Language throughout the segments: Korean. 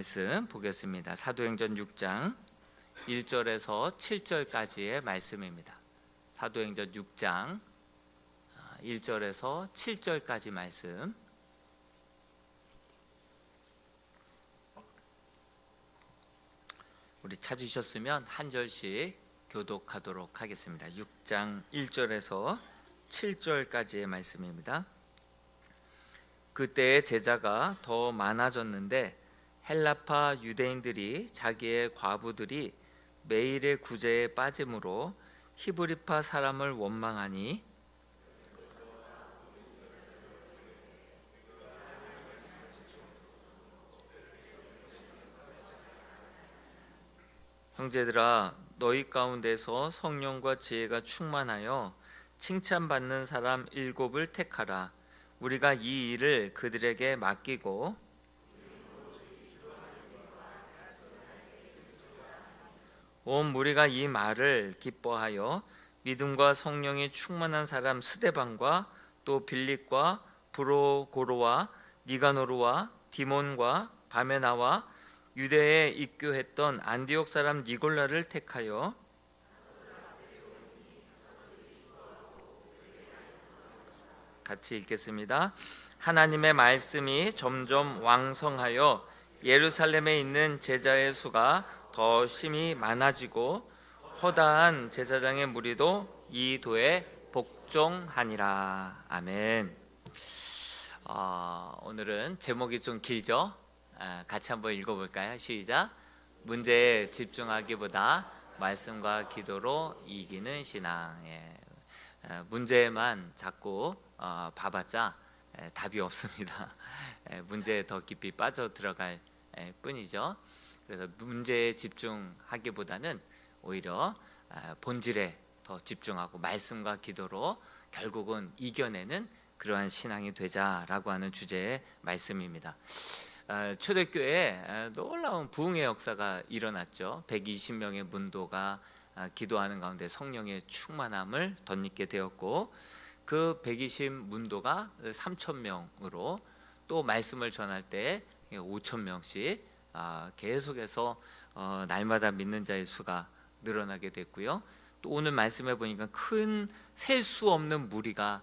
말씀 보겠습니다. 사도행전 6장 1절에서 7절까지의 말씀입니다. 사도행전 6장 1절에서 7절까지 말씀. 우리 찾으셨으면 한 절씩 교독하도록 하겠습니다. 6장 1절에서 7절까지의 말씀입니다. 그때의 제자가 더 많아졌는데 헬라파 유대인들이 자기의 과부들이 매일의 구제에 빠짐으로 히브리파 사람을 원망하니 형제들아, 너희 가운데서 성령과 지혜가 충만하여 칭찬받는 사람 7을 택하라. 우리가 이 일을 그들에게 맡기고 온 무리가 이 말을 기뻐하여 믿음과 성령이 충만한 사람 스데반과 또 빌립과 브로고로와 니가노르와 디몬과 바메나와 유대에 입교했던 안디옥 사람 니골라를 택하여 같이 읽겠습니다. 하나님의 말씀이 점점 왕성하여 예루살렘에 있는 제자의 수가 더 심히 많아지고 허다한 제사장의 무리도 이 도에 복종하니라. 아멘. 오늘은 제목이 좀 길죠? 같이 한번 읽어볼까요? 시작. 문제에 집중하기보다 말씀과 기도로 이기는 신앙. 문제만 자꾸 봐봤자 답이 없습니다. 문제에 더 깊이 빠져 들어갈 뿐이죠. 그래서 문제에 집중하기보다는 오히려 본질에 더 집중하고 말씀과 기도로 결국은 이겨내는 그러한 신앙이 되자라고 하는 주제의 말씀입니다. 초대교회에 놀라운 부흥의 역사가 일어났죠. 120명의 문도가 기도하는 가운데 성령의 충만함을 덧입게 되었고, 그 120 문도가 3,000명으로 또 말씀을 전할 때 5,000명씩 계속해서 날마다 믿는 자의 수가 늘어나게 됐고요. 또 오늘 말씀해 보니까 큰 셀 수 없는 무리가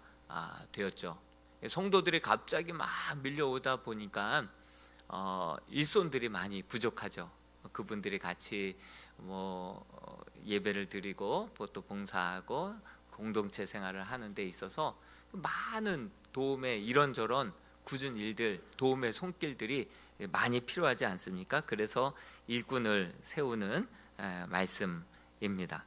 되었죠. 성도들이 갑자기 막 밀려오다 보니까 일손들이 많이 부족하죠. 그분들이 같이 예배를 드리고 또 봉사하고 공동체 생활을 하는 데 있어서 많은 도움의 이런저런 굳은 일들, 도움의 손길들이 많이 필요하지 않습니까? 그래서 일꾼을 세우는 말씀입니다.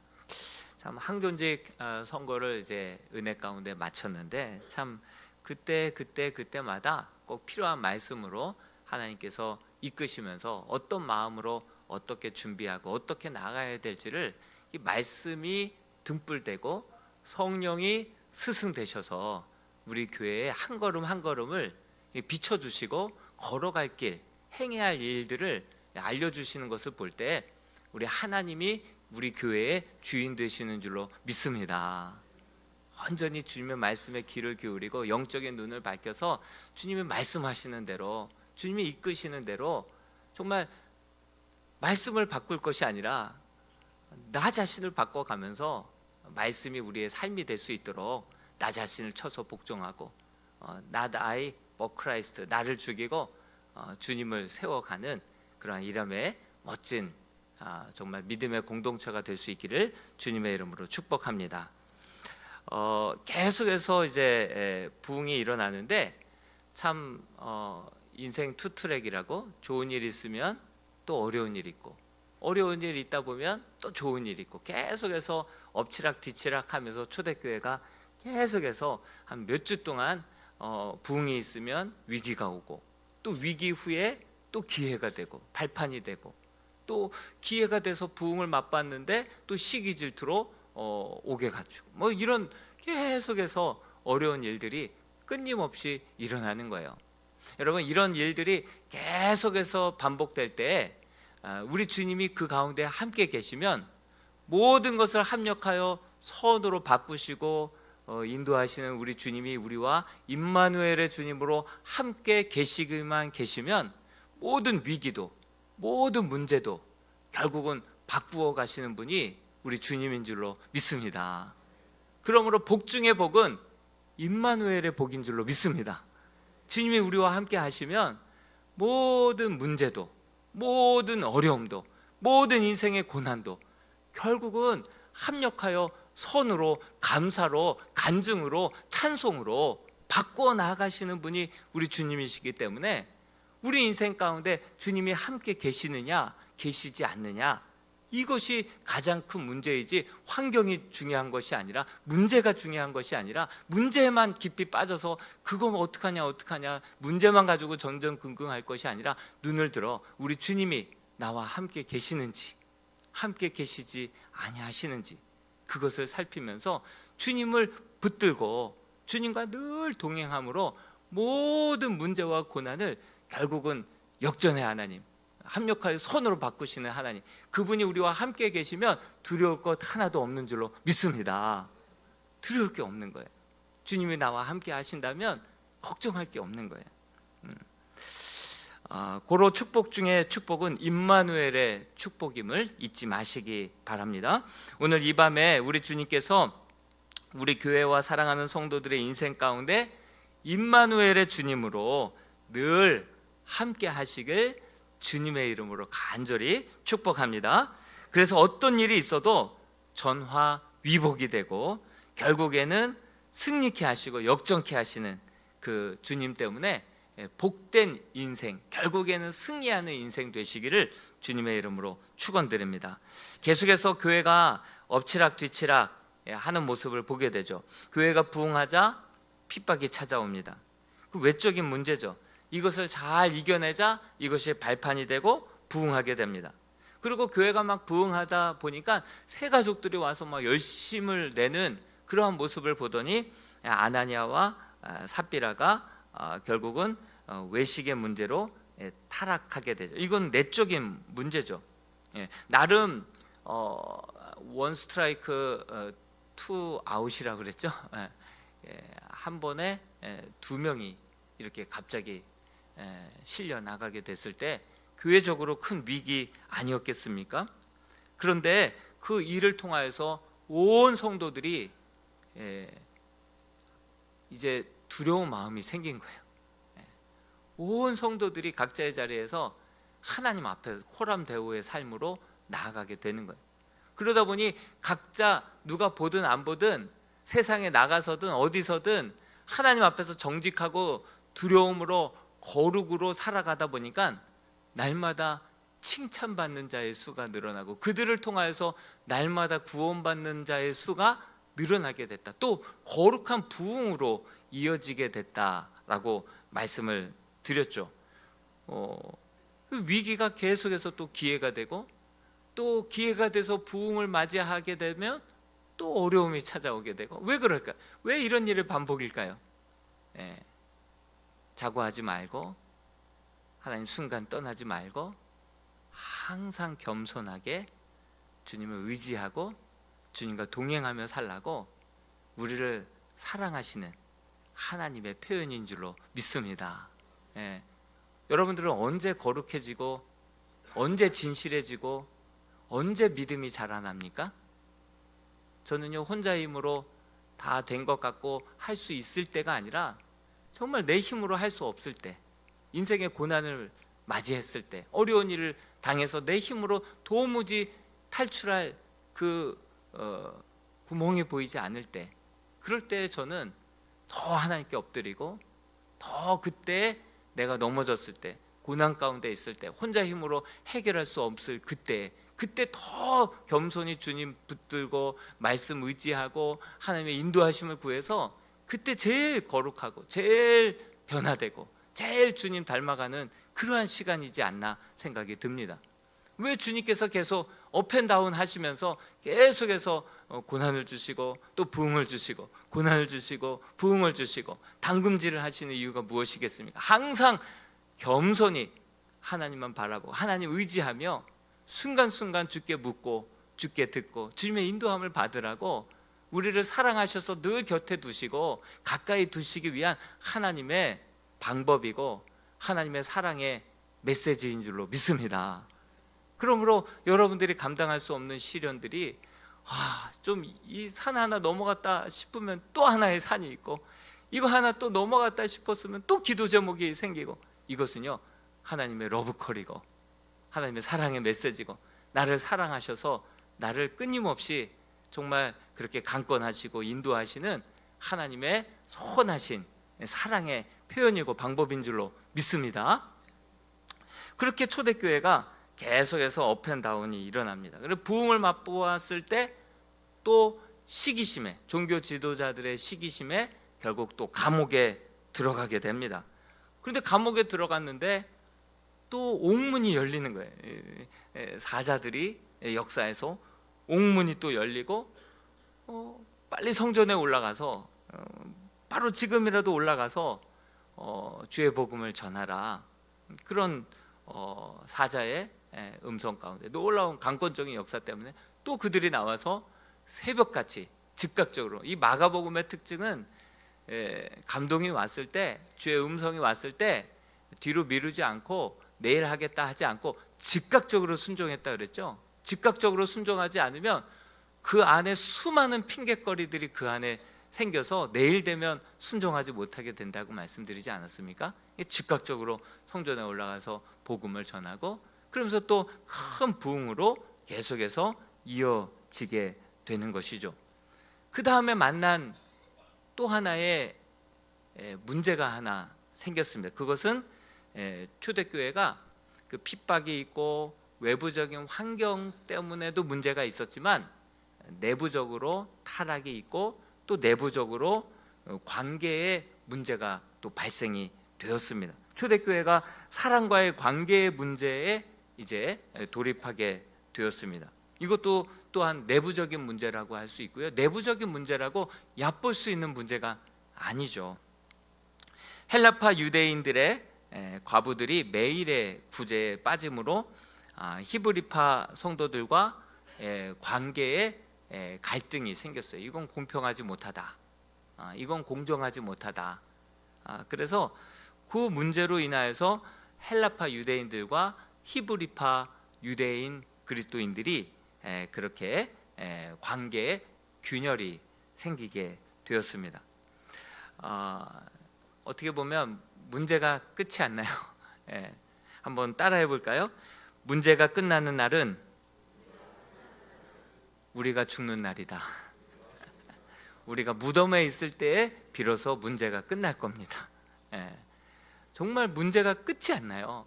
참 항존직 선거를 이제 은혜 가운데 마쳤는데 참 그때마다 꼭 필요한 말씀으로 하나님께서 이끄시면서 어떤 마음으로 어떻게 준비하고 어떻게 나가야 될지를 이 말씀이 등불되고 성령이 스승 되셔서 우리 교회의 한 걸음 한 걸음을 비춰주시고 걸어갈 길, 행해야 할 일들을 알려주시는 것을 볼 때 우리 하나님이 우리 교회의 주인 되시는 줄로 믿습니다. 완전히 주님의 말씀에 귀를 기울이고 영적인 눈을 밝혀서 주님이 말씀하시는 대로, 주님이 이끄시는 대로 정말 말씀을 바꿀 것이 아니라 나 자신을 바꿔가면서 말씀이 우리의 삶이 될 수 있도록 나 자신을 쳐서 복종하고 not I but Christ, 나를 죽이고 주님을 세워가는 그러한 이름의 멋진 정말 믿음의 공동체가 될 수 있기를 주님의 이름으로 축복합니다. 계속해서 이제 부흥이 일어나는데 참 인생 투트랙이라고 좋은 일 있으면 또 어려운 일 있고 어려운 일 있다 보면 또 좋은 일 있고 계속해서 엎치락 뒤치락 하면서 초대교회가 계속해서 한 몇 주 동안 부흥이 있으면 위기가 오고 또 위기 후에 또 기회가 되고 발판이 되고 또 기회가 돼서 부흥을 맛봤는데 또 시기 질투로 오게 가지고 이런 계속해서 어려운 일들이 끊임없이 일어나는 거예요. 여러분, 이런 일들이 계속해서 반복될 때 우리 주님이 그 가운데 함께 계시면 모든 것을 합력하여 선으로 바꾸시고 인도하시는 우리 주님이 우리와 임마누엘의 주님으로 함께 계시기만 계시면 모든 위기도 모든 문제도 결국은 바꾸어 가시는 분이 우리 주님인 줄로 믿습니다. 그러므로 복 중의 복은 임마누엘의 복인 줄로 믿습니다. 주님이 우리와 함께 하시면 모든 문제도, 모든 어려움도, 모든 인생의 고난도 결국은 합력하여 선으로, 감사로, 간증으로, 찬송으로 바꾸어 나아가시는 분이 우리 주님이시기 때문에 우리 인생 가운데 주님이 함께 계시느냐 계시지 않느냐, 이것이 가장 큰 문제이지 환경이 중요한 것이 아니라, 문제가 중요한 것이 아니라 문제에만 깊이 빠져서 그거 어떡하냐 문제만 가지고 전전긍긍할 것이 아니라 눈을 들어 우리 주님이 나와 함께 계시는지, 함께 계시지 아니하시는지 그것을 살피면서 주님을 붙들고 주님과 늘 동행함으로 모든 문제와 고난을 결국은 역전의 하나님, 합력하여 선으로 바꾸시는 하나님, 그분이 우리와 함께 계시면 두려울 것 하나도 없는 줄로 믿습니다. 두려울 게 없는 거예요. 주님이 나와 함께 하신다면 걱정할 게 없는 거예요. 고로 축복 중에 축복은 임마누엘의 축복임을 잊지 마시기 바랍니다. 오늘 이 밤에 우리 주님께서 우리 교회와 사랑하는 성도들의 인생 가운데 임마누엘의 주님으로 늘 함께 하시길 주님의 이름으로 간절히 축복합니다. 그래서 어떤 일이 있어도 전화위복이 되고 결국에는 승리케 하시고 역전케 하시는 그 주님 때문에 복된 인생, 결국에는 승리하는 인생 되시기를 주님의 이름으로 축원드립니다. 계속해서 교회가 엎치락 뒤치락 하는 모습을 보게 되죠. 교회가 부흥하자 핍박이 찾아옵니다. 그 외적인 문제죠. 이것을 잘 이겨내자 이것이 발판이 되고 부흥하게 됩니다. 그리고 교회가 막 부흥하다 보니까 새 가족들이 와서 막 열심을 내는 그러한 모습을 보더니 아나니아와 삽비라가 결국은 외식의 문제로 타락하게 되죠. 이건 내적인 문제죠. 나름 원 스트라이크 투 아웃이라고 그랬죠. 한 번에 두 명이 이렇게 갑자기 실려 나가게 됐을 때 교회적으로 큰 위기 아니었겠습니까? 그런데 그 일을 통하여서 온 성도들이 이제 두려운 마음이 생긴 거예요. 온 성도들이 각자의 자리에서 하나님 앞에 코람데오의 삶으로 나아가게 되는 거예요. 그러다 보니 각자 누가 보든 안 보든 세상에 나가서든 어디서든 하나님 앞에서 정직하고 두려움으로 거룩으로 살아가다 보니까 날마다 칭찬받는 자의 수가 늘어나고 그들을 통하여서 날마다 구원받는 자의 수가 늘어나게 됐다. 또 거룩한 부흥으로 이어지게 됐다라고 말씀을 드렸죠. 위기가 계속해서 또 기회가 되고 또 기회가 돼서 부흥을 맞이하게 되면 또 어려움이 찾아오게 되고, 왜 그럴까? 왜 이런 일의 반복일까요? 자고하지 말고 하나님 순간 떠나지 말고 항상 겸손하게 주님을 의지하고 주님과 동행하며 살라고 우리를 사랑하시는 하나님의 표현인 줄로 믿습니다. 여러분들은 언제 거룩해지고 언제 진실해지고 언제 믿음이 자라납니까? 저는요, 혼자의 힘으로 다 된 것 같고 할 수 있을 때가 아니라 정말 내 힘으로 할 수 없을 때, 인생의 고난을 맞이했을 때, 어려운 일을 당해서 내 힘으로 도무지 탈출할 그 구멍이 보이지 않을 때, 그럴 때 저는 더 하나님께 엎드리고 더 그때 내가 넘어졌을 때, 고난 가운데 있을 때, 혼자 힘으로 해결할 수 없을 그때 더 겸손히 주님 붙들고 말씀 의지하고 하나님의 인도하심을 구해서 그때 제일 거룩하고 제일 변화되고 제일 주님 닮아가는 그러한 시간이지 않나 생각이 듭니다. 왜 주님께서 계속 업앤다운 하시면서 계속해서 고난을 주시고 또 부흥을 주시고 고난을 주시고 부흥을 주시고 당금질을 하시는 이유가 무엇이겠습니까? 항상 겸손히 하나님만 바라보고 하나님 의지하며 순간순간 주께 묻고 주께 듣고 주님의 인도함을 받으라고 우리를 사랑하셔서 늘 곁에 두시고 가까이 두시기 위한 하나님의 방법이고 하나님의 사랑의 메시지인 줄로 믿습니다. 그러므로 여러분들이 감당할 수 없는 시련들이 좀 이 산 하나 넘어갔다 싶으면 또 하나의 산이 있고, 이거 하나 또 넘어갔다 싶었으면 또 기도 제목이 생기고, 이것은요 하나님의 러브콜이고 하나님의 사랑의 메시지고, 나를 사랑하셔서 나를 끊임없이 정말 그렇게 강권하시고 인도하시는 하나님의 선하신 사랑의 표현이고 방법인 줄로 믿습니다. 그렇게 초대교회가 계속해서 업앤다운이 일어납니다. 그리고 부흥을 맛보았을 때 또 시기심에, 종교 지도자들의 시기심에 결국 또 감옥에 들어가게 됩니다. 그런데 감옥에 들어갔는데 또 옥문이 열리는 거예요. 사자들이 역사에서 옥문이 또 열리고 빨리 성전에 올라가서 바로 지금이라도 올라가서 주의 복음을 전하라, 그런 사자의 음성 가운데 놀라운 강권적인 역사 때문에 또 그들이 나와서 새벽같이 즉각적으로, 이 마가복음의 특징은 감동이 왔을 때, 주의 음성이 왔을 때 뒤로 미루지 않고 내일 하겠다 하지 않고 즉각적으로 순종했다 그랬죠. 즉각적으로 순종하지 않으면 그 안에 수많은 핑곗거리들이 그 안에 생겨서 내일 되면 순종하지 못하게 된다고 말씀드리지 않았습니까? 즉각적으로 성전에 올라가서 복음을 전하고, 그러면서 또 큰 부흥으로 계속해서 이어지게 되는 것이죠. 그 다음에 만난 또 하나의 문제가 하나 생겼습니다. 그것은 초대교회가 그 핍박이 있고 외부적인 환경 때문에도 문제가 있었지만 내부적으로 타락이 있고 또 내부적으로 관계에 문제가 또 발생이 되었습니다. 초대교회가 사랑과의 관계의 문제에 이제 돌입하게 되었습니다. 이것도 또한 내부적인 문제라고 할 수 있고요, 내부적인 문제라고 얕볼 수 있는 문제가 아니죠. 헬라파 유대인들의 과부들이 매일의 구제에 빠짐으로 히브리파 성도들과 관계에 갈등이 생겼어요. 이건 공평하지 못하다, 이건 공정하지 못하다. 그래서 그 문제로 인하여서 헬라파 유대인들과 히브리파 유대인 그리스도인들이 그렇게 관계에 균열이 생기게 되었습니다. 어떻게 보면 문제가 끝이 안 나요. 한번 따라해 볼까요? 문제가 끝나는 날은 우리가 죽는 날이다. 우리가 무덤에 있을 때에 비로소 문제가 끝날 겁니다. 정말 문제가 끝이 안 나요.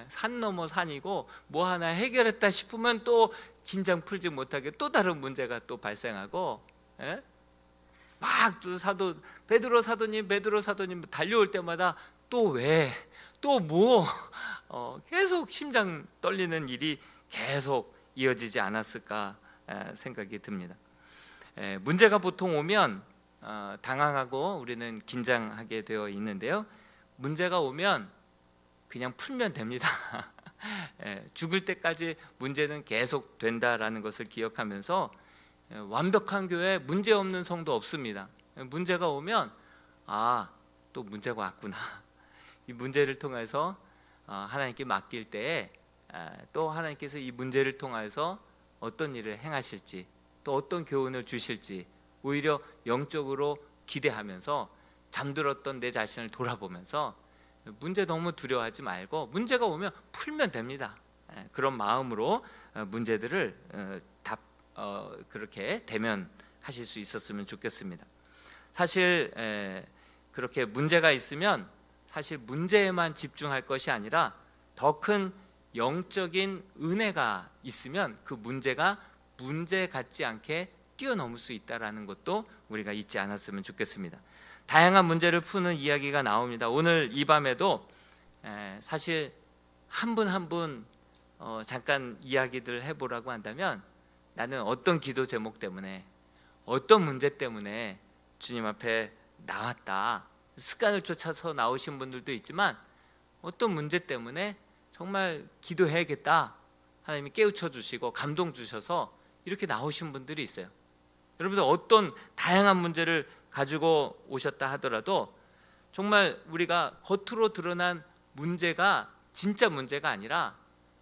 산 넘어 산이고 뭐 하나 해결했다 싶으면 또 긴장 풀지 못하게 또 다른 문제가 또 발생하고, 막 또 베드로 사도님 달려올 때마다 또 왜, 또 뭐, 계속 심장 떨리는 일이 계속 이어지지 않았을까 생각이 듭니다. 문제가 보통 오면 당황하고 우리는 긴장하게 되어 있는데요, 문제가 오면 그냥 풀면 됩니다. 죽을 때까지 문제는 계속 된다라는 것을 기억하면서 완벽한 교회, 문제 없는 성도 없습니다. 문제가 오면 또 문제가 왔구나, 이 문제를 통해서 하나님께 맡길 때에 또 하나님께서 이 문제를 통해서 어떤 일을 행하실지, 또 어떤 교훈을 주실지 오히려 영적으로 기대하면서 잠들었던 내 자신을 돌아보면서 문제 너무 두려워하지 말고 문제가 오면 풀면 됩니다. 그런 마음으로 문제들을 그렇게 대면하실 수 있었으면 좋겠습니다. 사실 그렇게 문제가 있으면 사실 문제에만 집중할 것이 아니라 더 큰 영적인 은혜가 있으면 그 문제가 문제 같지 않게 뛰어넘을 수 있다는 것도 우리가 잊지 않았으면 좋겠습니다. 다양한 문제를 푸는 이야기가 나옵니다. 오늘 이 밤에도 사실 한 분 한 분 잠깐 이야기들을 해보라고 한다면, 나는 어떤 기도 제목 때문에, 어떤 문제 때문에 주님 앞에 나왔다, 습관을 쫓아서 나오신 분들도 있지만 어떤 문제 때문에 정말 기도해야겠다, 하나님이 깨우쳐 주시고 감동 주셔서 이렇게 나오신 분들이 있어요. 여러분들 어떤 다양한 문제를 가지고 오셨다 하더라도 정말 우리가 겉으로 드러난 문제가 진짜 문제가 아니라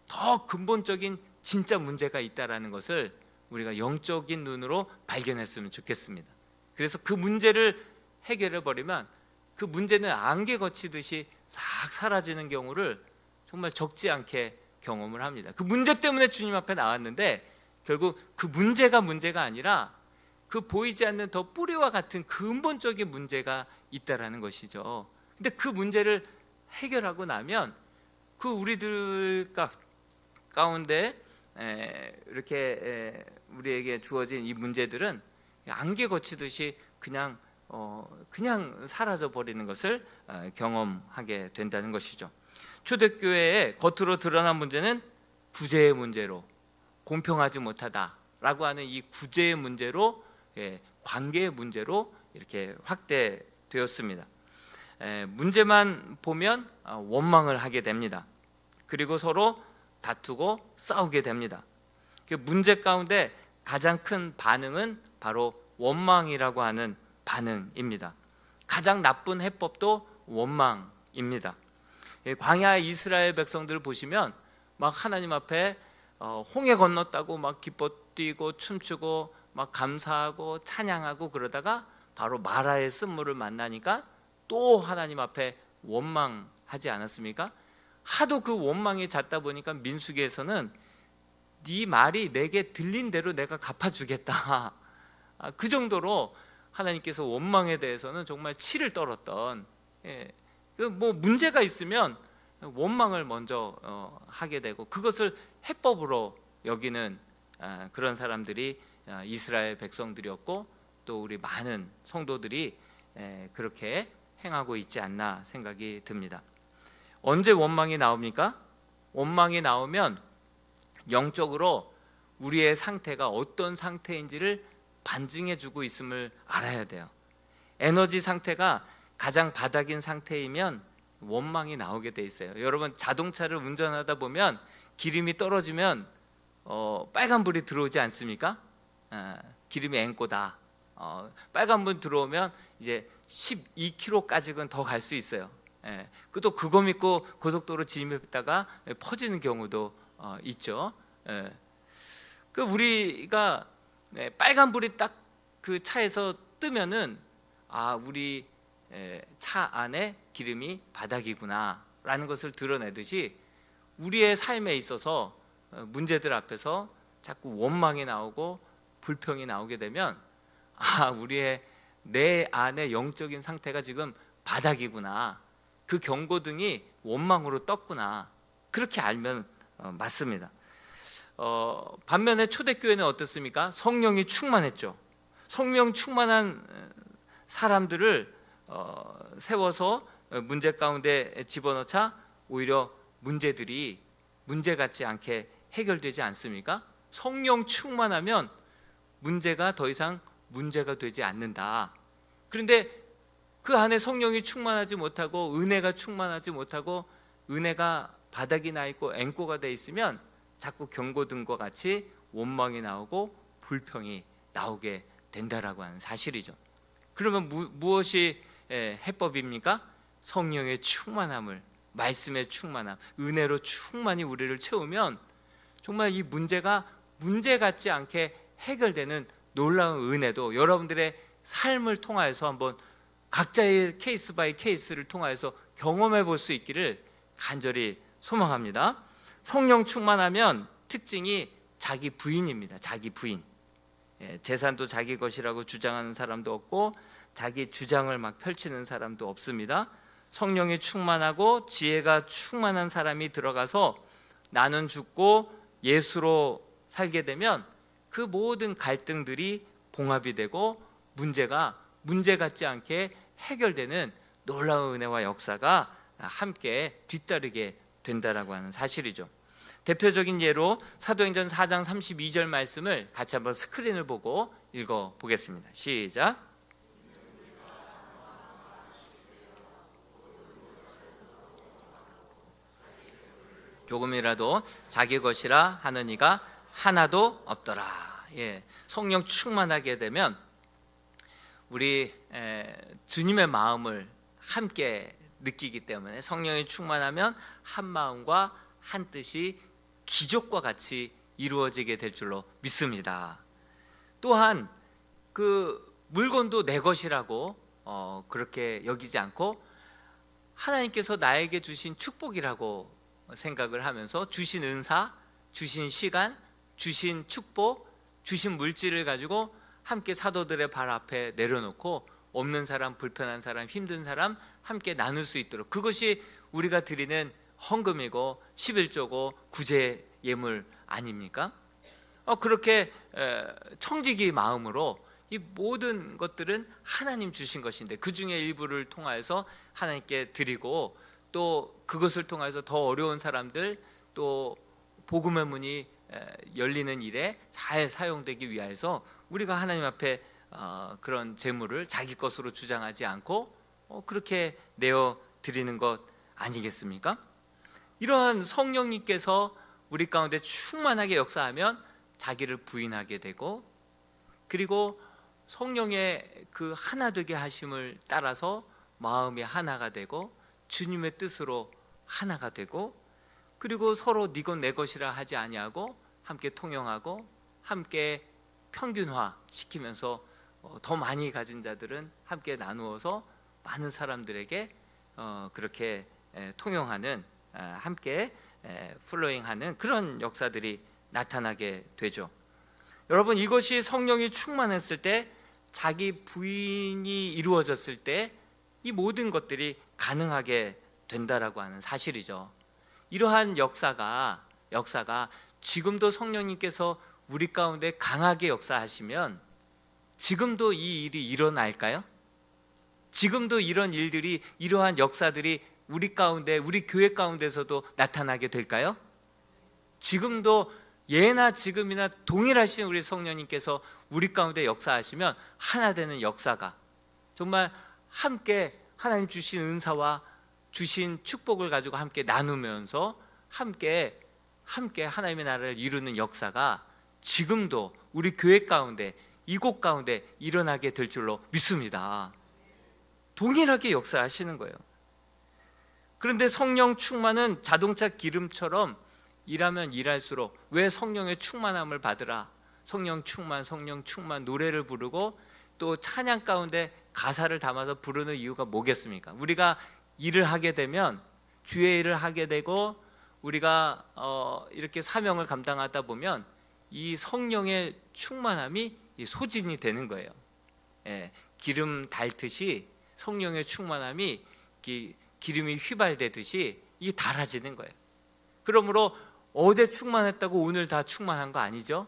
더 근본적인 진짜 문제가 있다라는 것을 우리가 영적인 눈으로 발견했으면 좋겠습니다. 그래서 그 문제를 해결해 버리면 그 문제는 안개 거치듯이 싹 사라지는 경우를 정말 적지 않게 경험을 합니다. 그 문제 때문에 주님 앞에 나왔는데 결국 그 문제가 아니라 그 보이지 않는 더 뿌리와 같은 근본적인 문제가 있다라는 것이죠. 근데 그 문제를 해결하고 나면 그 우리들 가운데 이렇게 우리에게 주어진 이 문제들은 안개 거치듯이 그냥 사라져 버리는 것을 경험하게 된다는 것이죠. 초대교회의 겉으로 드러난 문제는 구제의 문제로, 공평하지 못하다라고 하는 이 구제의 문제로, 관계의 문제로 이렇게 확대되었습니다. 문제만 보면 원망을 하게 됩니다. 그리고 서로 다투고 싸우게 됩니다. 그 문제 가운데 가장 큰 반응은 바로 원망이라고 하는 반응입니다. 가장 나쁜 해법도 원망입니다. 광야 이스라엘 백성들을 보시면 막 하나님 앞에 홍해 건넜다고 막 기뻐 뛰고 춤추고 막 감사하고 찬양하고 그러다가 바로 마라의 쓴물을 만나니까 또 하나님 앞에 원망하지 않았습니까? 하도 그 원망이 잦다 보니까 민수기에서는 네 말이 내게 들린 대로 내가 갚아주겠다, 그 정도로 하나님께서 원망에 대해서는 정말 치를 떨었던, 뭐 문제가 있으면 원망을 먼저 하게 되고 그것을 해법으로 여기는 그런 사람들이 이스라엘 백성들이었고 또 우리 많은 성도들이 그렇게 행하고 있지 않나 생각이 듭니다. 언제 원망이 나옵니까? 원망이 나오면 영적으로 우리의 상태가 어떤 상태인지를 반증해주고 있음을 알아야 돼요. 에너지 상태가 가장 바닥인 상태이면 원망이 나오게 돼 있어요. 여러분 자동차를 운전하다 보면 기름이 떨어지면 빨간불이 들어오지 않습니까? 기름이 앵꼬다. 빨간불 들어오면 이제 12km까지는 더 갈 수 있어요. 또 그거 믿고 고속도로 진입했다가 퍼지는 경우도 있죠. 그 우리가 빨간불이 딱 그 차에서 뜨면은 우리 차 안에 기름이 바닥이구나 라는 것을 드러내듯이 우리의 삶에 있어서 문제들 앞에서 자꾸 원망이 나오고 불평이 나오게 되면 우리의 내 안의 영적인 상태가 지금 바닥이구나, 그 경고등이 원망으로 떴구나, 그렇게 알면 맞습니다. 반면에 초대교회는 어떻습니까? 성령이 충만했죠. 성령 충만한 사람들을 세워서 문제 가운데 집어넣자 오히려 문제들이 문제 같지 않게 해결되지 않습니까? 성령 충만하면 문제가 더 이상 문제가 되지 않는다. 그런데 그 안에 성령이 충만하지 못하고 은혜가 충만하지 못하고 은혜가 바닥이 나 있고 앵꼬가 돼 있으면 자꾸 경고등과 같이 원망이 나오고 불평이 나오게 된다라고 하는 사실이죠. 그러면 무엇이 해법입니까? 성령의 충만함을, 말씀의 충만함, 은혜로 충만히 우리를 채우면 정말 이 문제가 문제 같지 않게 해결되는 놀라운 은혜도 여러분들의 삶을 통하여서 한번 각자의 케이스 바이 케이스를 통하여서 경험해 볼 수 있기를 간절히 소망합니다. 성령 충만하면 특징이 자기 부인입니다. 자기 부인. 재산도 자기 것이라고 주장하는 사람도 없고 자기 주장을 막 펼치는 사람도 없습니다. 성령이 충만하고 지혜가 충만한 사람이 들어가서 나는 죽고 예수로 살게 되면 그 모든 갈등들이 봉합이 되고 문제가 문제 같지 않게 해결되는 놀라운 은혜와 역사가 함께 뒤따르게 된다라고 하는 사실이죠. 대표적인 예로 사도행전 4장 32절 말씀을 같이 한번 스크린을 보고 읽어 보겠습니다. 시작. 조금이라도 자기 것이라 하는 이가 하나도 없더라. 성령 충만하게 되면 우리 주님의 마음을 함께 느끼기 때문에 성령이 충만하면 한 마음과 한 뜻이 기적과 같이 이루어지게 될 줄로 믿습니다. 또한 그 물건도 내 것이라고 그렇게 여기지 않고 하나님께서 나에게 주신 축복이라고 생각을 하면서 주신 은사, 주신 시간, 주신 축복, 주신 물질을 가지고 함께 사도들의 발 앞에 내려놓고 없는 사람, 불편한 사람, 힘든 사람 함께 나눌 수 있도록, 그것이 우리가 드리는 헌금이고 11조고 구제 예물 아닙니까? 그렇게 청지기 마음으로 이 모든 것들은 하나님 주신 것인데 그 중에 일부를 통하여서 하나님께 드리고, 또 그것을 통해서 더 어려운 사람들, 또 복음의 문이 열리는 일에 잘 사용되기 위해서 우리가 하나님 앞에 그런 재물을 자기 것으로 주장하지 않고 그렇게 내어 드리는 것 아니겠습니까? 이러한 성령님께서 우리 가운데 충만하게 역사하면 자기를 부인하게 되고, 그리고 성령의 그 하나 되게 하심을 따라서 마음이 하나가 되고 주님의 뜻으로 하나가 되고, 그리고 서로 네 것 내 것이라 하지 아니하고 함께 통용하고 함께 평균화 시키면서 더 많이 가진 자들은 함께 나누어서 많은 사람들에게 그렇게 통용하는, 함께 플로잉하는 그런 역사들이 나타나게 되죠. 여러분, 이것이 성령이 충만했을 때, 자기 부인이 이루어졌을 때 이 모든 것들이 가능하게 된다라고 하는 사실이죠. 이러한 역사가 지금도 성령님께서 우리 가운데 강하게 역사하시면 지금도 이 일이 일어날까요? 지금도 이런 일들이, 이러한 역사들이 우리 가운데, 우리 교회 가운데서도 나타나게 될까요? 지금도 예나 지금이나 동일하신 우리 성령님께서 우리 가운데 역사하시면 하나 되는 역사가, 정말 함께 하나님 주신 은사와 주신 축복을 가지고 함께 나누면서 함께 하나님의 나라를 이루는 역사가 지금도 우리 교회 가운데, 이곳 가운데 일어나게 될 줄로 믿습니다. 동일하게 역사하시는 거예요. 그런데 성령 충만은 자동차 기름처럼 일하면 일할수록, 왜 성령의 충만함을 받으라, 성령 충만 노래를 부르고 또 찬양 가운데 가사를 담아서 부르는 이유가 뭐겠습니까? 우리가 일을 하게 되면, 주의 일을 하게 되고 우리가 이렇게 사명을 감당하다 보면 이 성령의 충만함이 소진이 되는 거예요. 기름 닳듯이 성령의 충만함이 기름이 휘발되듯이 이게 달아지는 거예요. 그러므로 어제 충만했다고 오늘 다 충만한 거 아니죠?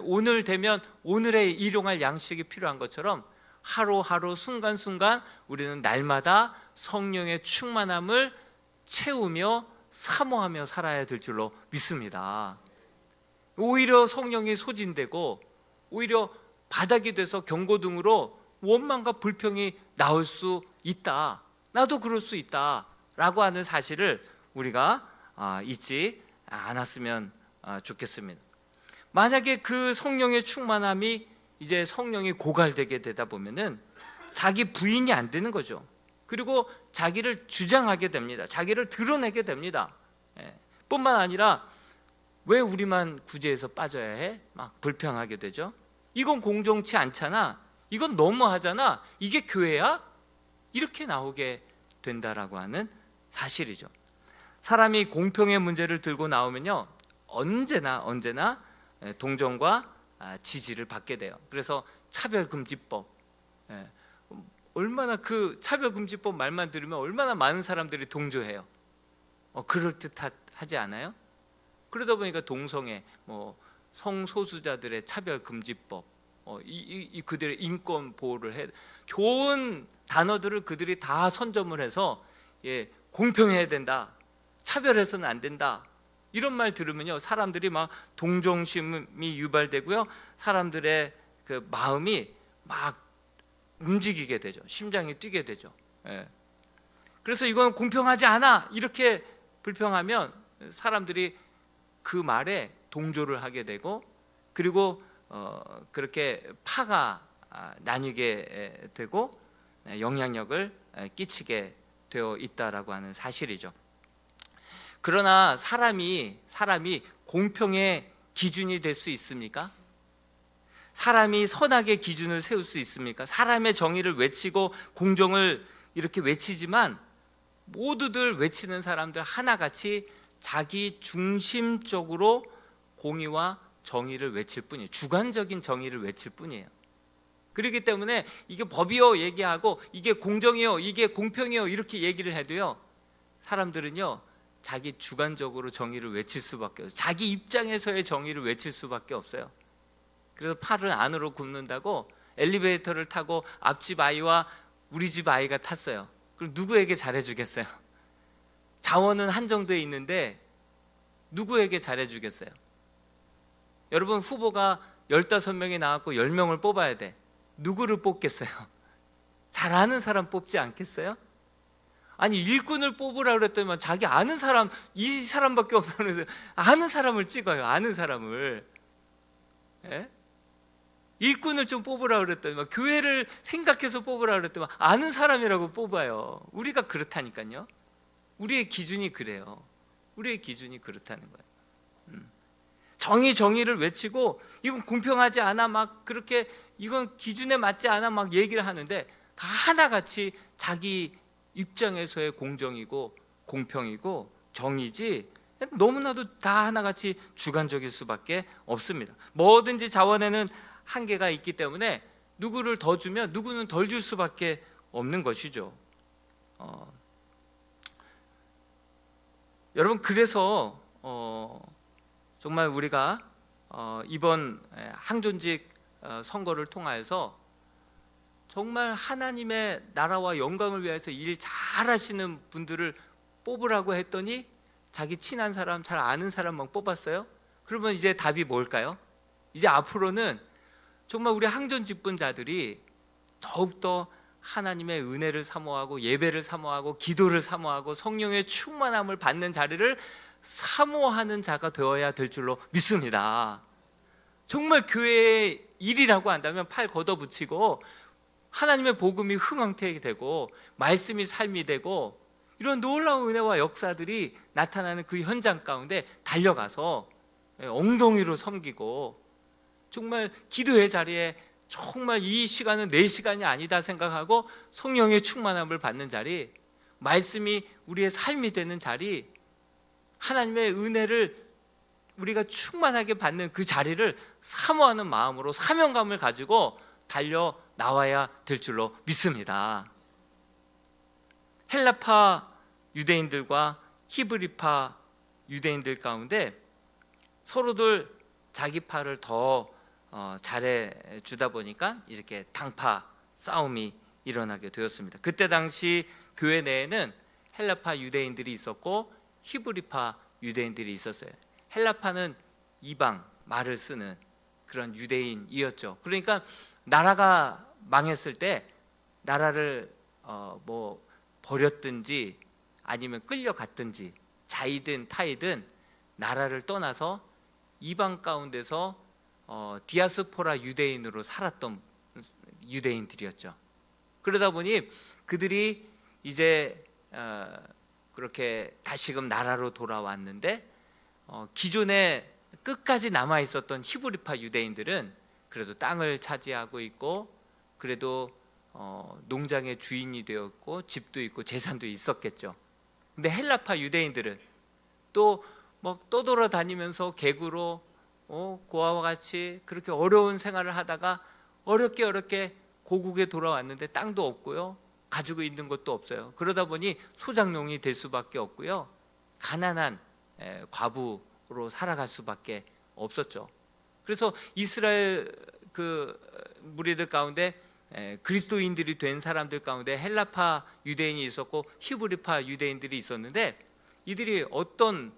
오늘 되면 오늘의 일용할 양식이 필요한 것처럼 하루하루 순간순간 우리는 날마다 성령의 충만함을 채우며 사모하며 살아야 될 줄로 믿습니다. 오히려 성령이 소진되고 오히려 바닥이 돼서 경고등으로 원망과 불평이 나올 수 있다, 나도 그럴 수 있다 라고 하는 사실을 우리가 잊지 않았으면 좋겠습니다. 만약에 그 성령의 충만함이 이제 성령이 고갈되게 되다 보면은 자기 부인이 안 되는 거죠. 그리고 자기를 주장하게 됩니다. 자기를 드러내게 됩니다. 뿐만 아니라 왜 우리만 구제해서 빠져야 해? 막 불평하게 되죠. 이건 공정치 않잖아, 이건 너무하잖아, 이게 교회야? 이렇게 나오게 된다라고 하는 사실이죠. 사람이 공평의 문제를 들고 나오면요, 언제나 동정과 지지를 받게 돼요. 그래서 차별금지법, 얼마나 그 차별금지법 말만 들으면 얼마나 많은 사람들이 동조해요. 그럴듯하지 않아요? 그러다 보니까 동성애, 성소수자들의 차별금지법, 그들의 인권 보호를 해, 좋은 단어들을 그들이 다 선점을 해서 공평해야 된다, 차별해서는 안 된다, 이런 말 들으면요, 사람들이 막 동정심이 유발되고요, 사람들의 그 마음이 막 움직이게 되죠. 심장이 뛰게 되죠. 그래서 이건 공평하지 않아 이렇게 불평하면 사람들이 그 말에 동조를 하게 되고, 그리고 그렇게 파가 나뉘게 되고 영향력을 끼치게 되어 있다라고 하는 사실이죠. 그러나 사람이 공평의 기준이 될 수 있습니까? 사람이 선악의 기준을 세울 수 있습니까? 사람의 정의를 외치고 공정을 이렇게 외치지만 모두들 외치는 사람들 하나같이 자기 중심적으로 공의와 정의를 외칠 뿐이에요. 주관적인 정의를 외칠 뿐이에요. 그렇기 때문에 이게 법이요 얘기하고 이게 공정이요 이게 공평이요 이렇게 얘기를 해도요, 사람들은요 자기 주관적으로 정의를 외칠 수밖에 없어요. 자기 입장에서의 정의를 외칠 수밖에 없어요. 그래서 팔을 안으로 굽는다고 엘리베이터를 타고 앞집 아이와 우리 집 아이가 탔어요. 그럼 누구에게 잘해주겠어요? 자원은 한정되어 있는데 누구에게 잘해주겠어요? 여러분, 후보가 15명이 나왔고 10명을 뽑아야 돼. 누구를 뽑겠어요? 잘 아는 사람 뽑지 않겠어요? 아니, 일꾼을 뽑으라고 그랬더니 자기 아는 사람, 이 사람밖에 없어. 그래서 아는 사람을 찍어요. 아는 사람을. 예? 일꾼을 좀 뽑으라고 그랬더니 교회를 생각해서 뽑으라고 그랬더니 아는 사람이라고 뽑아요. 우리가 그렇다니까요. 우리의 기준이 그래요. 우리의 기준이 그렇다는 거예요. 정의를 외치고 이건 공평하지 않아 막 그렇게 이건 기준에 맞지 않아 막 얘기를 하는데 다 하나같이 자기 입장에서의 공정이고 공평이고 정의지 너무나도 다 하나같이 주관적일 수밖에 없습니다. 뭐든지 자원에는 한계가 있기 때문에 누구를 더 주면 누구는 덜 줄 수밖에 없는 것이죠. 여러분, 그래서 정말 우리가 이번 항존직 선거를 통하여서 정말 하나님의 나라와 영광을 위해서 일 잘하시는 분들을 뽑으라고 했더니 자기 친한 사람, 잘 아는 사람만 뽑았어요. 그러면 이제 답이 뭘까요? 이제 앞으로는 정말 우리 항존 직분자들이 더욱더 하나님의 은혜를 사모하고 예배를 사모하고 기도를 사모하고 성령의 충만함을 받는 자리를 사모하는 자가 되어야 될 줄로 믿습니다. 정말 교회의 일이라고 한다면 팔 걷어붙이고 하나님의 복음이 흥황되게 되고 말씀이 삶이 되고 이런 놀라운 은혜와 역사들이 나타나는 그 현장 가운데 달려가서 엉덩이로 섬기고 정말 기도의 자리에 정말 이 시간은 내 시간이 아니다 생각하고 성령의 충만함을 받는 자리, 말씀이 우리의 삶이 되는 자리, 하나님의 은혜를 우리가 충만하게 받는 그 자리를 사모하는 마음으로 사명감을 가지고 달려 나와야 될 줄로 믿습니다. 헬라파 유대인들과 히브리파 유대인들 가운데 서로들 자기 파를 더 잘해 주다 보니까 이렇게 당파 싸움이 일어나게 되었습니다. 그때 당시 교회 내에는 헬라파 유대인들이 있었고 히브리파 유대인들이 있었어요. 헬라파는 이방 말을 쓰는 그런 유대인이었죠. 그러니까 나라가 망했을 때 나라를 뭐 버렸든지 아니면 끌려갔든지 자이든 타이든 나라를 떠나서 이방 가운데서 디아스포라 유대인으로 살았던 유대인들이었죠. 그러다 보니 그들이 이제 그렇게 다시금 나라로 돌아왔는데 기존에 끝까지 남아 있었던 히브리파 유대인들은 그래도 땅을 차지하고 있고 그래도 농장의 주인이 되었고 집도 있고 재산도 있었겠죠. 근데 헬라파 유대인들은 또 막 떠돌아다니면서 객으로 고아와 같이 그렇게 어려운 생활을 하다가 어렵게 고국에 돌아왔는데 땅도 없고요, 가지고 있는 것도 없어요. 그러다 보니 소작농이 될 수밖에 없고요, 가난한 과부로 살아갈 수밖에 없었죠. 그래서 이스라엘 그 무리들 가운데 그리스도인들이 된 사람들 가운데 헬라파 유대인이 있었고 히브리파 유대인들이 있었는데 이들이 어떤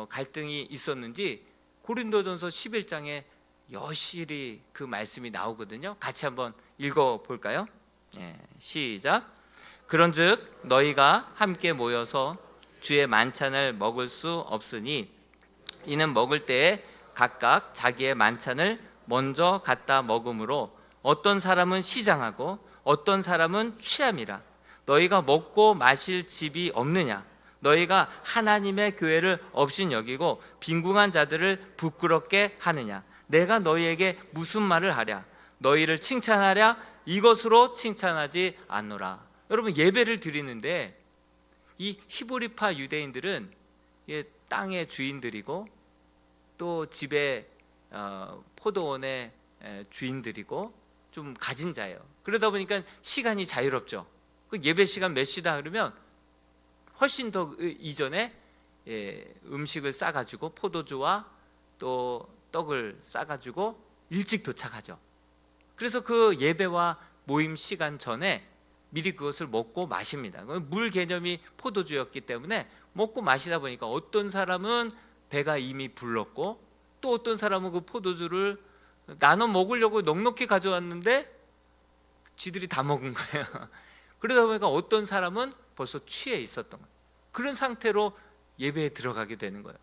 갈등이 있었는지 고린도전서 11장에 여실히 그 말씀이 나오거든요. 같이 한번 읽어볼까요? 시작. 그런즉 너희가 함께 모여서 주의 만찬을 먹을 수 없으니 이는 먹을 때에 각각 자기의 만찬을 먼저 갖다 먹음으로 어떤 사람은 시장하고 어떤 사람은 취함이라. 너희가 먹고 마실 집이 없느냐? 너희가 하나님의 교회를 업신 여기고 빈궁한 자들을 부끄럽게 하느냐? 내가 너희에게 무슨 말을 하랴? 너희를 칭찬하랴? 이것으로 칭찬하지 않노라. 여러분, 예배를 드리는데 이 히브리파 유대인들은 땅의 주인들이고 또 집의 포도원의 주인들이고 좀 가진 자예요. 그러다 보니까 시간이 자유롭죠. 그 예배 시간 몇 시다 그러면 훨씬 더 이전에 음식을 싸가지고 포도주와 또 떡을 싸가지고 일찍 도착하죠. 그래서 그 예배와 모임 시간 전에 미리 그것을 먹고 마십니다. 물 개념이 포도주였기 때문에 먹고 마시다 보니까 어떤 사람은 배가 이미 불렀고 또 어떤 사람은 그 포도주를 나눠 먹으려고 넉넉히 가져왔는데 지들이 다 먹은 거예요. 그러다 보니까 어떤 사람은 벌써 취해 있었던 거예요. 그런 상태로 예배에 들어가게 되는 거예요.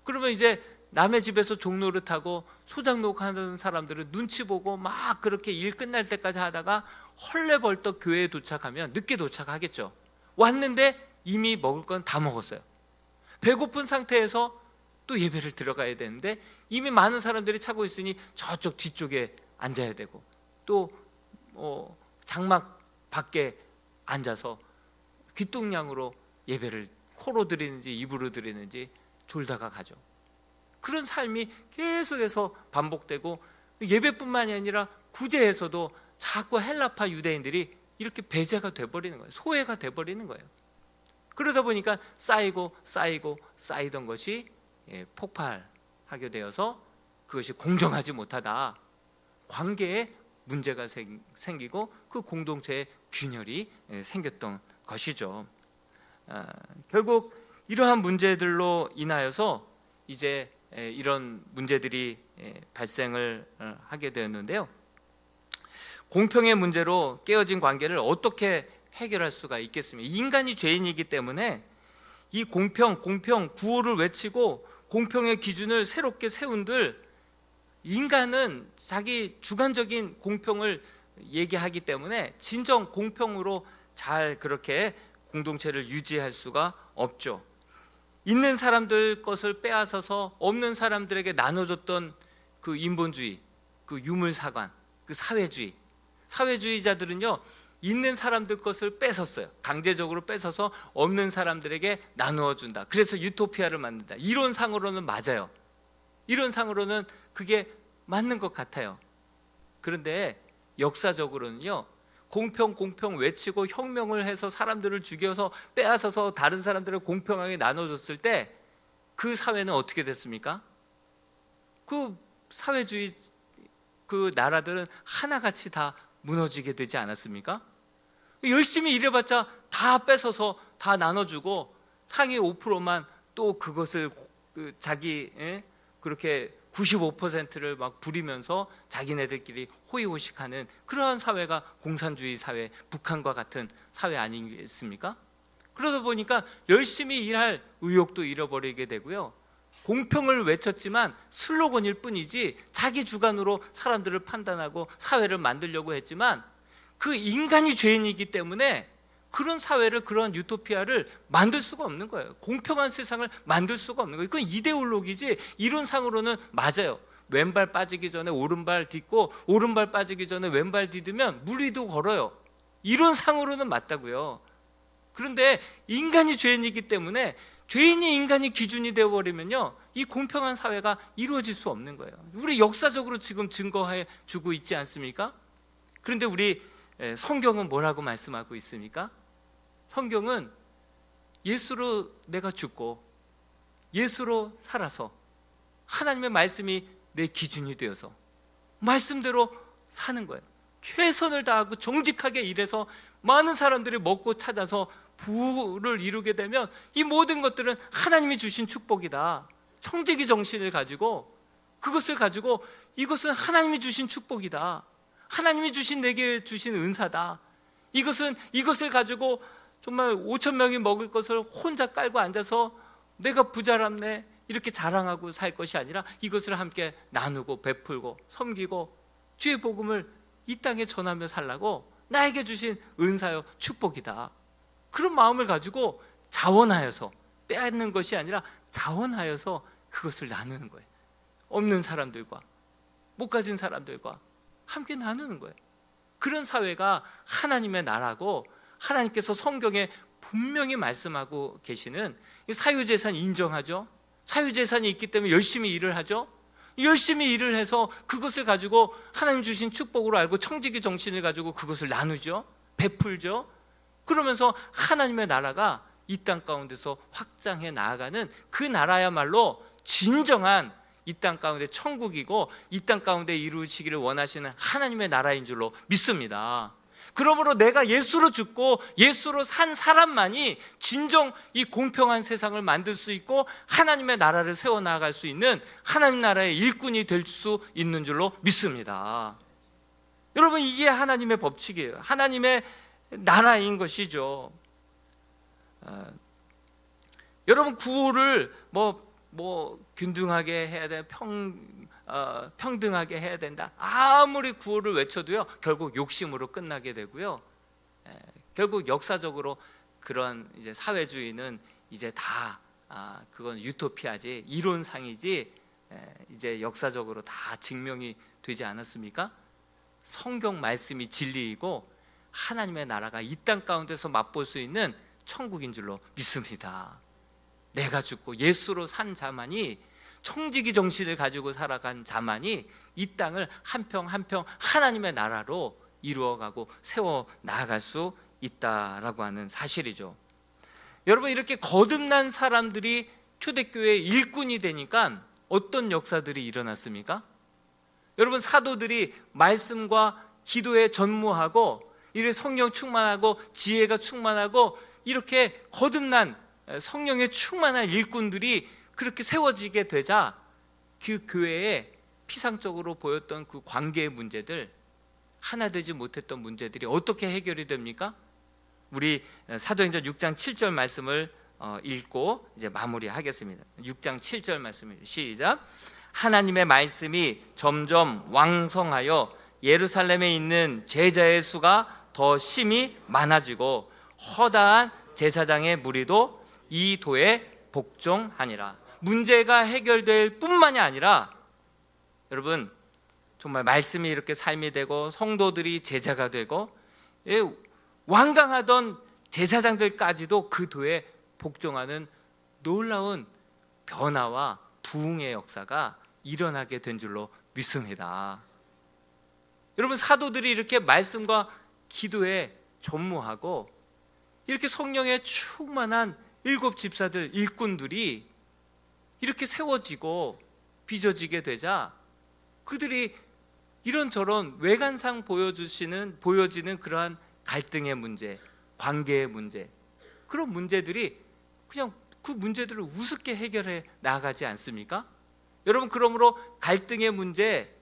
그러면 이제 남의 집에서 종노릇하고 소장농하는 사람들은 눈치 보고 막 그렇게 일 끝날 때까지 하다가 헐레벌떡 교회에 도착하면 늦게 도착하겠죠. 왔는데 이미 먹을 건 다 먹었어요. 배고픈 상태에서 또 예배를 들어가야 되는데 이미 많은 사람들이 차고 있으니 저쪽 뒤쪽에 앉아야 되고 또 장막 밖에 앉아서 귀뚱냥으로 예배를 코로 드리는지 입으로 드리는지 졸다가 가죠. 그런 삶이 계속해서 반복되고 예배뿐만이 아니라 구제에서도 자꾸 헬라파 유대인들이 이렇게 배제가 돼버리는 거예요. 소외가 돼버리는 거예요. 그러다 보니까 쌓이던 것이 폭발하게 되어서 그것이 공정하지 못하다. 관계에 문제가 생기고 그 공동체에 균열이 생겼던 것이죠. 결국 이러한 문제들로 인하여서 이제 이런 문제들이 발생을 하게 되었는데요. 공평의 문제로 깨어진 관계를 어떻게 해결할 수가 있겠습니까? 인간이 죄인이기 때문에 이 공평, 구호를 외치고 공평의 기준을 새롭게 세운들 인간은 자기 주관적인 공평을 얘기하기 때문에 진정 공평으로 잘 그렇게 공동체를 유지할 수가 없죠. 있는 사람들 것을 빼앗아서 없는 사람들에게 나눠줬던 그 인본주의, 그 유물사관, 그 사회주의자들은요 있는 사람들 것을 뺏었어요. 강제적으로 뺏어서 없는 사람들에게 나누어 준다. 그래서 유토피아를 만든다. 이론상으로는 맞아요. 이론상으로는 그게 맞는 것 같아요. 그런데 역사적으로는요 공평 외치고 혁명을 해서 사람들을 죽여서 빼앗아서 다른 사람들을 공평하게 나눠줬을 때 그 사회는 어떻게 됐습니까? 그 사회주의 그 나라들은 하나같이 다 무너지게 되지 않았습니까? 열심히 일해봤자 다 뺏어서 다 나눠주고 상위 5%만 또 그것을 자기 그렇게 95%를 막 부리면서 자기네들끼리 호의호식하는 그러한 사회가 공산주의 사회, 북한과 같은 사회 아니겠습니까? 그러다 보니까 열심히 일할 의욕도 잃어버리게 되고요. 공평을 외쳤지만 슬로건일 뿐이지 자기 주관으로 사람들을 판단하고 사회를 만들려고 했지만 그 인간이 죄인이기 때문에 그런 사회를, 그런 유토피아를 만들 수가 없는 거예요. 공평한 세상을 만들 수가 없는 거예요. 그건 이데올로기지 이론상으로는 맞아요. 왼발 빠지기 전에 오른발 딛고 오른발 빠지기 전에 왼발 디디면 물 위도 걸어요. 이론상으로는 맞다고요. 그런데 인간이 죄인이기 때문에 죄인이 인간이 기준이 되어버리면요 이 공평한 사회가 이루어질 수 없는 거예요. 우리 역사적으로 지금 증거해 주고 있지 않습니까? 그런데 우리 성경은 뭐라고 말씀하고 있습니까? 성경은 예수로 내가 죽고 예수로 살아서 하나님의 말씀이 내 기준이 되어서 말씀대로 사는 거예요. 최선을 다하고 정직하게 일해서 많은 사람들이 먹고 찾아서 부를 이루게 되면 이 모든 것들은 하나님이 주신 축복이다. 청지기 정신을 가지고 그것을 가지고 이것은 하나님이 주신 축복이다. 하나님이 주신 내게 주신 은사다. 이것을 가지고 정말 5,000명이 먹을 것을 혼자 깔고 앉아서 내가 부자랍네 이렇게 자랑하고 살 것이 아니라 이것을 함께 나누고 베풀고 섬기고 주의 복음을 이 땅에 전하며 살라고 나에게 주신 은사요 축복이다. 그런 마음을 가지고 자원하여서, 빼앗는 것이 아니라 자원하여서 그것을 나누는 거예요. 없는 사람들과, 못 가진 사람들과 함께 나누는 거예요. 그런 사회가 하나님의 나라고, 하나님께서 성경에 분명히 말씀하고 계시는 사유재산 인정하죠. 사유재산이 있기 때문에 열심히 일을 하죠. 열심히 일을 해서 그것을 가지고 하나님 주신 축복으로 알고 청지기 정신을 가지고 그것을 나누죠. 베풀죠. 그러면서 하나님의 나라가 이 땅 가운데서 확장해 나아가는 그 나라야말로 진정한 이 땅 가운데 천국이고, 이 땅 가운데 이루시기를 원하시는 하나님의 나라인 줄로 믿습니다. 그러므로 내가 예수로 죽고 예수로 산 사람만이 진정 이 공평한 세상을 만들 수 있고 하나님의 나라를 세워나갈 수 있는 하나님 나라의 일꾼이 될 수 있는 줄로 믿습니다. 여러분, 이게 하나님의 법칙이에요. 하나님의 나라인 것이죠. 여러분, 구호를 균등하게 해야 돼, 평등하게 해야 된다. 아무리 구호를 외쳐도요, 결국 욕심으로 끝나게 되고요. 결국 역사적으로 그런 이제 사회주의는 이제 다 그건 유토피아지, 이론상이지, 이제 역사적으로 다 증명이 되지 않았습니까? 성경 말씀이 진리이고 하나님의 나라가 이 땅 가운데서 맛볼 수 있는 천국인 줄로 믿습니다. 내가 죽고 예수로 산 자만이, 청지기 정신을 가지고 살아간 자만이 이 땅을 한 평 한 평 하나님의 나라로 이루어가고 세워 나아갈 수 있다라고 하는 사실이죠. 여러분, 이렇게 거듭난 사람들이 초대교회의 일꾼이 되니까 어떤 역사들이 일어났습니까? 여러분, 사도들이 말씀과 기도에 전무하고, 이렇게 성령 충만하고 지혜가 충만하고 이렇게 거듭난 성령에 충만한 일꾼들이 그렇게 세워지게 되자 그 교회에 피상적으로 보였던 그 관계의 문제들, 하나 되지 못했던 문제들이 어떻게 해결이 됩니까? 우리 사도행전 6장 7절 말씀을 읽고 이제 마무리하겠습니다. 6장 7절 말씀을 시작. 하나님의 말씀이 점점 왕성하여 예루살렘에 있는 제자의 수가 더 심히 많아지고 허다한 제사장의 무리도 이 도에 복종하니라. 문제가 해결될 뿐만이 아니라, 여러분, 정말 말씀이 이렇게 삶이 되고 성도들이 제자가 되고 완강하던 제사장들까지도 그 도에 복종하는 놀라운 변화와 부흥의 역사가 일어나게 된 줄로 믿습니다. 여러분, 사도들이 이렇게 말씀과 기도에 전무하고 이렇게 성령에 충만한 7 집사들, 일꾼들이 이렇게 세워지고 빚어지게 되자 그들이 이런저런 외관상 보여지는 그러한 갈등의 문제, 관계의 문제, 그런 문제들이 그냥 그 문제들을 우습게 해결해 나가지 않습니까? 여러분, 그러므로 갈등의 문제,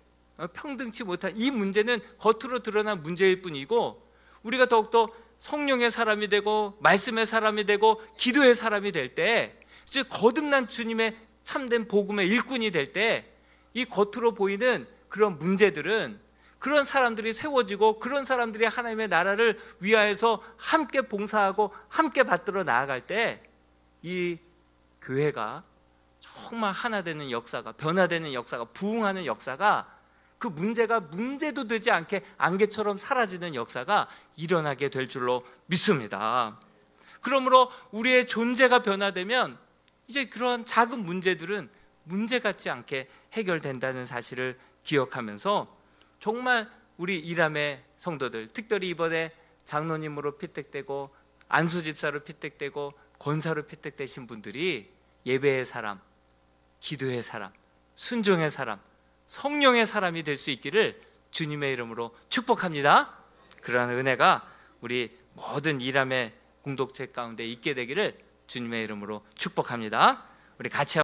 평등치 못한 이 문제는 겉으로 드러난 문제일 뿐이고, 우리가 더욱더 성령의 사람이 되고 말씀의 사람이 되고 기도의 사람이 될 때, 이제 거듭난 주님의 참된 복음의 일꾼이 될 때, 이 겉으로 보이는 그런 문제들은, 그런 사람들이 세워지고 그런 사람들이 하나님의 나라를 위하여서 함께 봉사하고 함께 받들어 나아갈 때 이 교회가 정말 하나 되는 역사가, 변화되는 역사가, 부흥하는 역사가, 그 문제가 문제도 되지 않게 안개처럼 사라지는 역사가 일어나게 될 줄로 믿습니다. 그러므로 우리의 존재가 변화되면 이제 그런 작은 문제들은 문제 같지 않게 해결된다는 사실을 기억하면서, 정말 우리 이람의 성도들, 특별히 이번에 장로님으로 피택되고 안수집사로 피택되고 권사로 피택되신 분들이 예배의 사람, 기도의 사람, 순종의 사람, 성령의 사람이 될 수 있기를 주님의 이름으로 축복합니다. 그러한 은혜가 우리 모든 이람의 공동체 가운데 있게 되기를 주님의 이름으로 축복합니다. 우리 같이